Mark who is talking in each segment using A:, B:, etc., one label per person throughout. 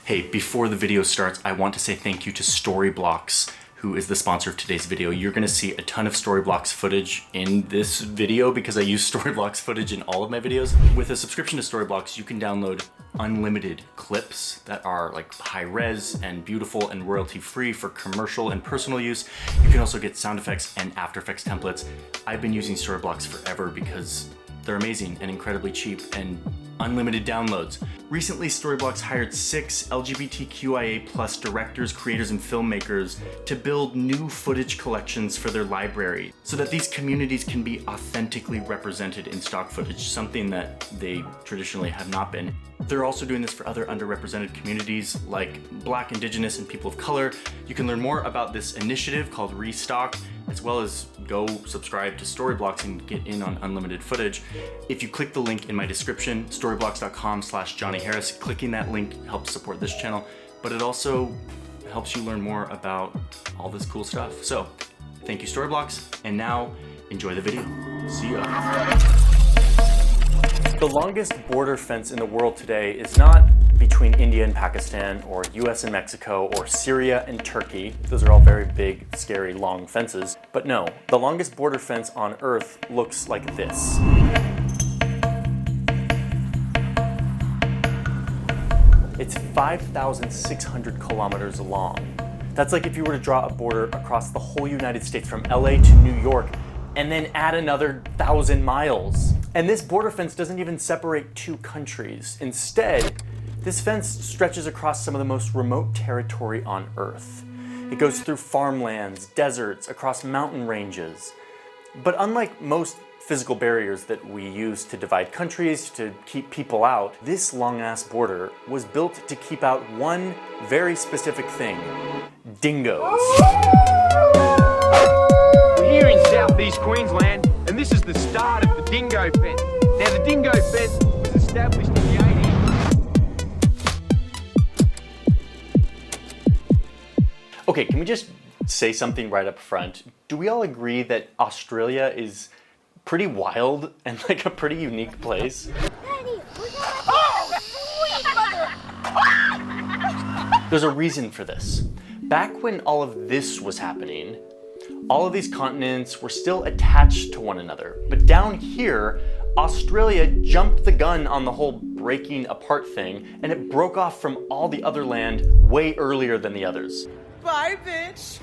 A: Hey, before the video starts, I want to say thank you to Storyblocks, who is the sponsor of today's video. You're gonna see a ton of Storyblocks footage in this video because I use Storyblocks footage in all of my videos. With a subscription to Storyblocks, you can download unlimited clips that are like high res and beautiful and royalty free for commercial and personal use. You can also get sound effects and After Effects templates. I've been using Storyblocks forever because they're amazing and incredibly cheap and unlimited downloads. Recently, Storyblocks hired 6 LGBTQIA+ directors, creators, and filmmakers to build new footage collections for their library so that these communities can be authentically represented in stock footage, something that they traditionally have not been. They're also doing this for other underrepresented communities like Black, Indigenous, and people of color. You can learn more about this initiative called Restock, as well as go subscribe to Storyblocks and get in on unlimited footage. If you click the link in my description, storyblocks.com/JohnnyHarris, clicking that link helps support this channel, but it also helps you learn more about all this cool stuff. So thank you, Storyblocks, and now enjoy the video. See ya. The longest border fence in the world today is not between India and Pakistan, or US and Mexico, or Syria and Turkey. Those are all very big, scary, long fences. But no, the longest border fence on Earth looks like this. It's 5,600 kilometers long. That's like if you were to draw a border across the whole United States from LA to New York, and then add another 1,000 miles. And this border fence doesn't even separate two countries. Instead, this fence stretches across some of the most remote territory on Earth. It goes through farmlands, deserts, across mountain ranges. But unlike most physical barriers that we use to divide countries, to keep people out, this long-ass border was built to keep out one very specific thing: dingoes.
B: We're here in southeast Queensland, and this is the start of the dingo fence. Now, the dingo fence was established in the 80s.
A: Okay, can we just say something right up front? Do we all agree that Australia is pretty wild and like a pretty unique place? There's a reason for this. Back when all of this was happening, all of these continents were still attached to one another. But down here, Australia jumped the gun on the whole breaking apart thing, and it broke off from all the other land way earlier than the others.
C: Bye, bitch.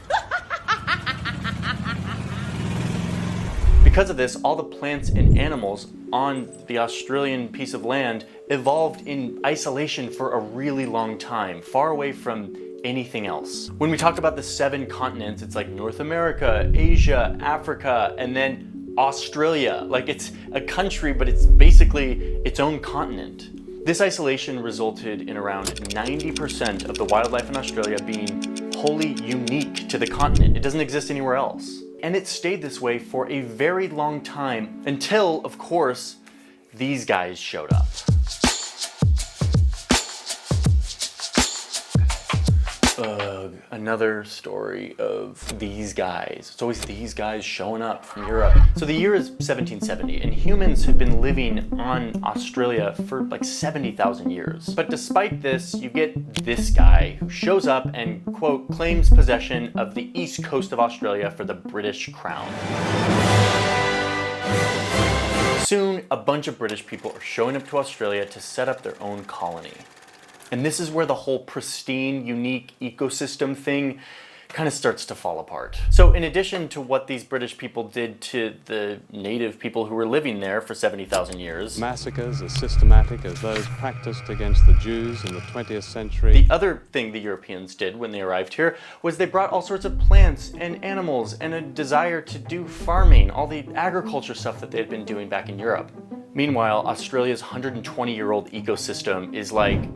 A: Because of this, all the plants and animals on the Australian piece of land evolved in isolation for a really long time, far away from anything else. When we talk about the 7 continents, it's like North America, Asia, Africa, and then Australia. Like, it's a country, but it's basically its own continent. This isolation resulted in around 90% of the wildlife in Australia being wholly unique to the continent. It doesn't exist anywhere else. And it stayed this way for a very long time until, of course, these guys showed up. Another story of these guys. It's always these guys showing up from Europe. So the year is 1770, and humans have been living on Australia for like 70,000 years. But despite this, you get this guy who shows up and, quote, claims possession of the east coast of Australia for the British Crown. Soon, a bunch of British people are showing up to Australia to set up their own colony. And this is where the whole pristine, unique ecosystem thing kind of starts to fall apart. So in addition to what these British people did to the native people who were living there for 70,000 years,
D: massacres as systematic as those practiced against the Jews in the 20th century.
A: The other thing the Europeans did when they arrived here was they brought all sorts of plants and animals and a desire to do farming, all the agriculture stuff that they had been doing back in Europe. Meanwhile, Australia's 120-year-old ecosystem is like,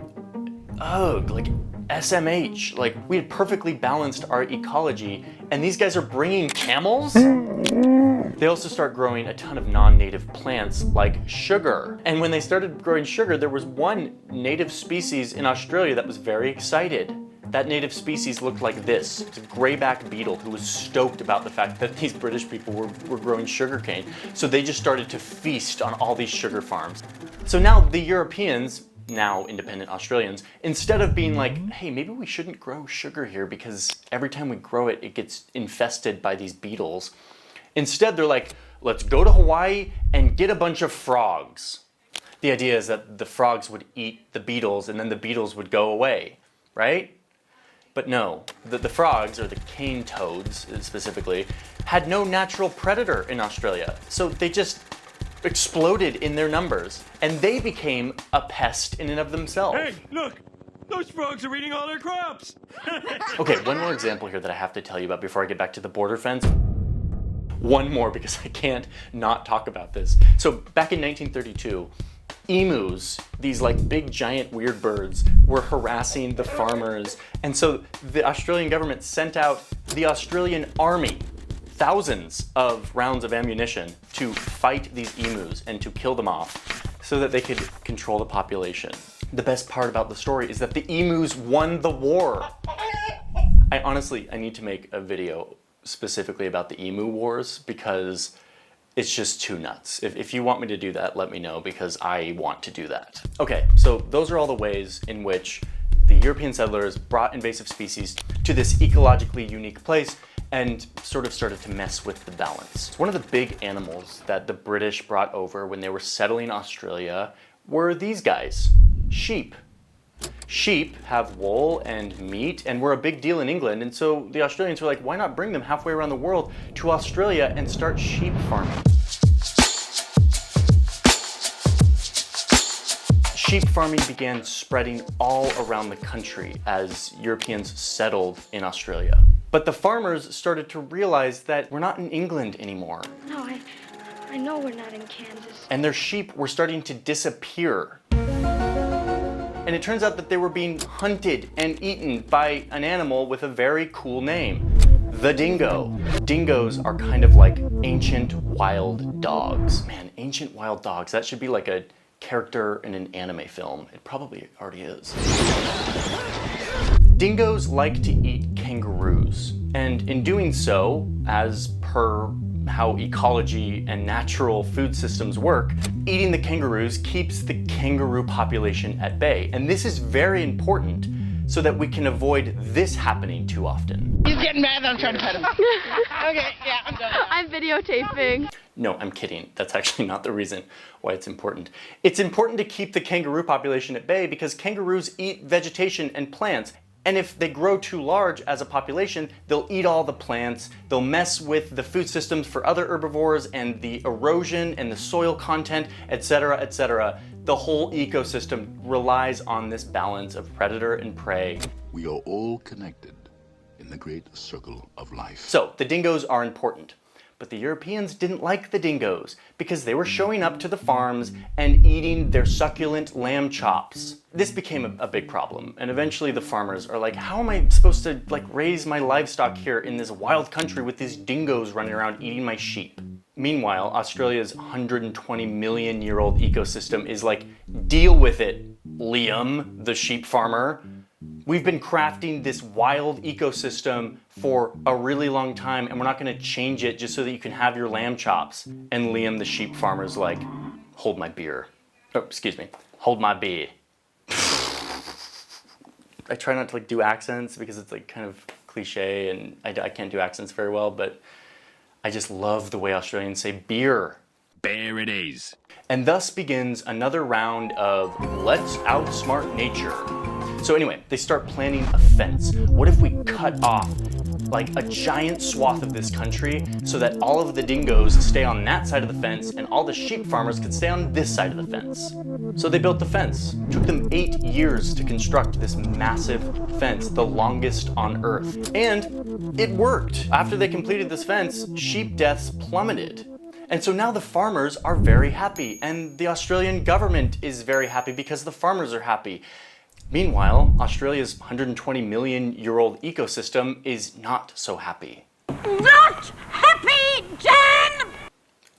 A: ugh, like SMH. Like, we had perfectly balanced our ecology, and these guys are bringing camels? They also start growing a ton of non-native plants like sugar. And when they started growing sugar, there was one native species in Australia that was very excited. That native species looked like this. It's a greyback beetle who was stoked about the fact that these British people were growing sugarcane. So they just started to feast on all these sugar farms. So now the Europeans, now independent Australians, instead of being like, hey, maybe we shouldn't grow sugar here because every time we grow it, it gets infested by these beetles. Instead, they're like, let's go to Hawaii and get a bunch of frogs. The idea is that the frogs would eat the beetles and then the beetles would go away, right? But no, the frogs, or the cane toads specifically, had no natural predator in Australia. So they just exploded in their numbers and they became a pest in and of themselves.
C: Hey, look! Those frogs are eating all our crops!
A: Okay, one more example here that I have to tell you about before I get back to the border fence. One more, because I can't not talk about this. So back in 1932, emus, these like big giant weird birds, were harassing the farmers. And so the Australian government sent out the Australian Army, thousands of rounds of ammunition to fight these emus and to kill them off so that they could control the population. The best part about the story is that the emus won the war. I need to make a video specifically about the emu wars because it's just too nuts. If you want me to do that, let me know, because I want to do that. Okay, so those are all the ways in which the European settlers brought invasive species to this ecologically unique place and sort of started to mess with the balance. One of the big animals that the British brought over when they were settling Australia were these guys, sheep. Sheep have wool and meat and were a big deal in England, and so the Australians were like, why not bring them halfway around the world to Australia and start sheep farming? Sheep farming began spreading all around the country as Europeans settled in Australia. But the farmers started to realize that we're not in England anymore.
E: No, I know we're not in Kansas.
A: And their sheep were starting to disappear. And it turns out that they were being hunted and eaten by an animal with a very cool name, the dingo. Dingoes are kind of like ancient wild dogs. Man, ancient wild dogs, that should be like a character in an anime film. It probably already is. Dingoes like to eat kangaroos, and in doing so, as per how ecology and natural food systems work, eating the kangaroos keeps the kangaroo population at bay. And this is very important so that we can avoid this happening too often.
F: He's getting mad that I'm trying to pet him. Okay, yeah, I'm done.
E: I'm videotaping.
A: No, I'm kidding. That's actually not the reason why it's important. It's important to keep the kangaroo population at bay because kangaroos eat vegetation and plants. And if they grow too large as a population, they'll eat all the plants, they'll mess with the food systems for other herbivores and the erosion and the soil content, etc., etc. The whole ecosystem relies on this balance of predator and prey.
G: We are all connected in the great circle of life.
A: So the dingoes are important. But the Europeans didn't like the dingoes because they were showing up to the farms and eating their succulent lamb chops. This became a big problem, and eventually the farmers are like, how am I supposed to raise my livestock here in this wild country with these dingoes running around eating my sheep? Meanwhile, Australia's 120 million year old ecosystem is like, deal with it, Liam, the sheep farmer. We've been crafting this wild ecosystem for a really long time, and we're not going to change it just so that you can have your lamb chops. And Liam, the sheep farmer's like, hold my beer. Oh, excuse me. Hold my beer. I try not to do accents because it's kind of cliche, and I can't do accents very well, but I just love the way Australians say beer.
C: There it is.
A: And thus begins another round of let's outsmart nature. So anyway, they start planning a fence. What if we cut off a giant swath of this country so that all of the dingoes stay on that side of the fence and all the sheep farmers could stay on this side of the fence? So they built the fence. It took them 8 years to construct this massive fence, the longest on Earth. And it worked. After they completed this fence, sheep deaths plummeted. And so now the farmers are very happy, and the Australian government is very happy because the farmers are happy. Meanwhile, Australia's 120 million year old ecosystem is not so happy.
F: Not happy, Dan!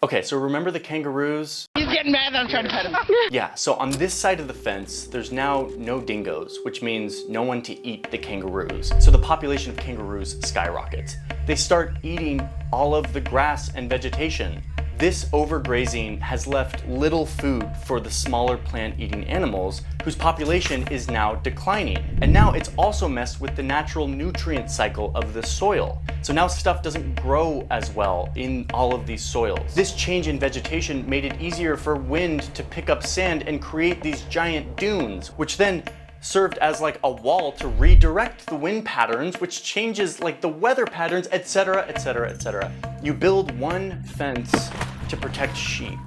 A: Okay, so remember the kangaroos?
F: He's getting mad that I'm trying to pet him.
A: Yeah, so on this side of the fence, there's now no dingoes, which means no one to eat the kangaroos. So the population of kangaroos skyrockets. They start eating all of the grass and vegetation. This overgrazing has left little food for the smaller plant-eating animals whose population is now declining. And now it's also messed with the natural nutrient cycle of the soil. So now stuff doesn't grow as well in all of these soils. This change in vegetation made it easier for wind to pick up sand and create these giant dunes, which then served as like a wall to redirect the wind patterns, which changes like the weather patterns, etc., etc., etc. You build one fence to protect sheep,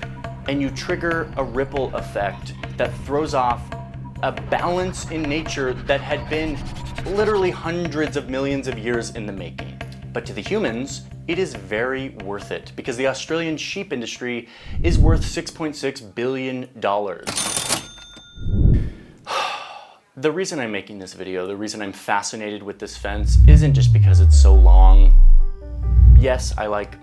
A: and you trigger a ripple effect that throws off a balance in nature that had been literally hundreds of millions of years in the making. But to the humans, it is very worth it because the Australian sheep industry is worth $6.6 billion. The reason I'm making this video, the reason I'm fascinated with this fence, isn't just because it's so long. Yes, I like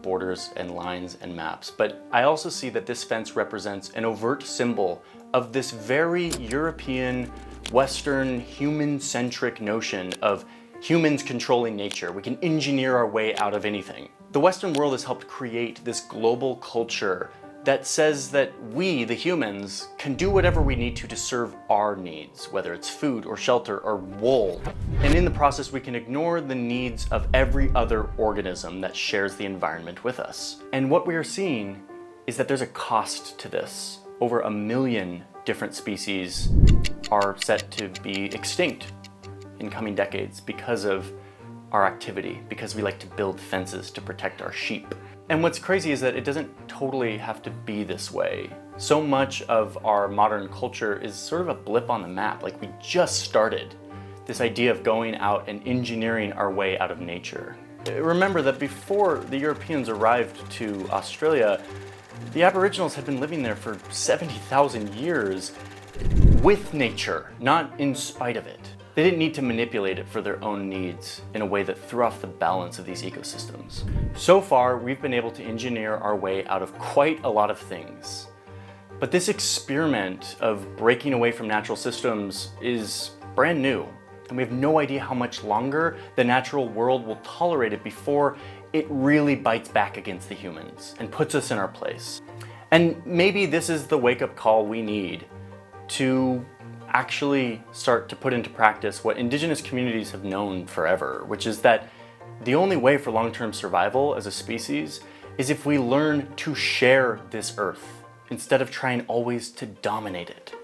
A: borders and lines and maps, but I also see that this fence represents an overt symbol of this very European, Western, human-centric notion of humans controlling nature. We can engineer our way out of anything. The Western world has helped create this global culture that says that we, the humans, can do whatever we need to serve our needs, whether it's food or shelter or wool. And in the process, we can ignore the needs of every other organism that shares the environment with us. And what we are seeing is that there's a cost to this. Over 1 million different species are set to be extinct in coming decades because of our activity, because we like to build fences to protect our sheep. And what's crazy is that it doesn't totally have to be this way. So much of our modern culture is sort of a blip on the map. Like, we just started this idea of going out and engineering our way out of nature. Remember that before the Europeans arrived to Australia, the Aboriginals had been living there for 70,000 years with nature, not in spite of it. They didn't need to manipulate it for their own needs in a way that threw off the balance of these ecosystems. So far, we've been able to engineer our way out of quite a lot of things. But this experiment of breaking away from natural systems is brand new, and we have no idea how much longer the natural world will tolerate it before it really bites back against the humans and puts us in our place. And maybe this is the wake-up call we need to actually start to put into practice what indigenous communities have known forever, which is that the only way for long-term survival as a species is if we learn to share this earth instead of trying always to dominate it.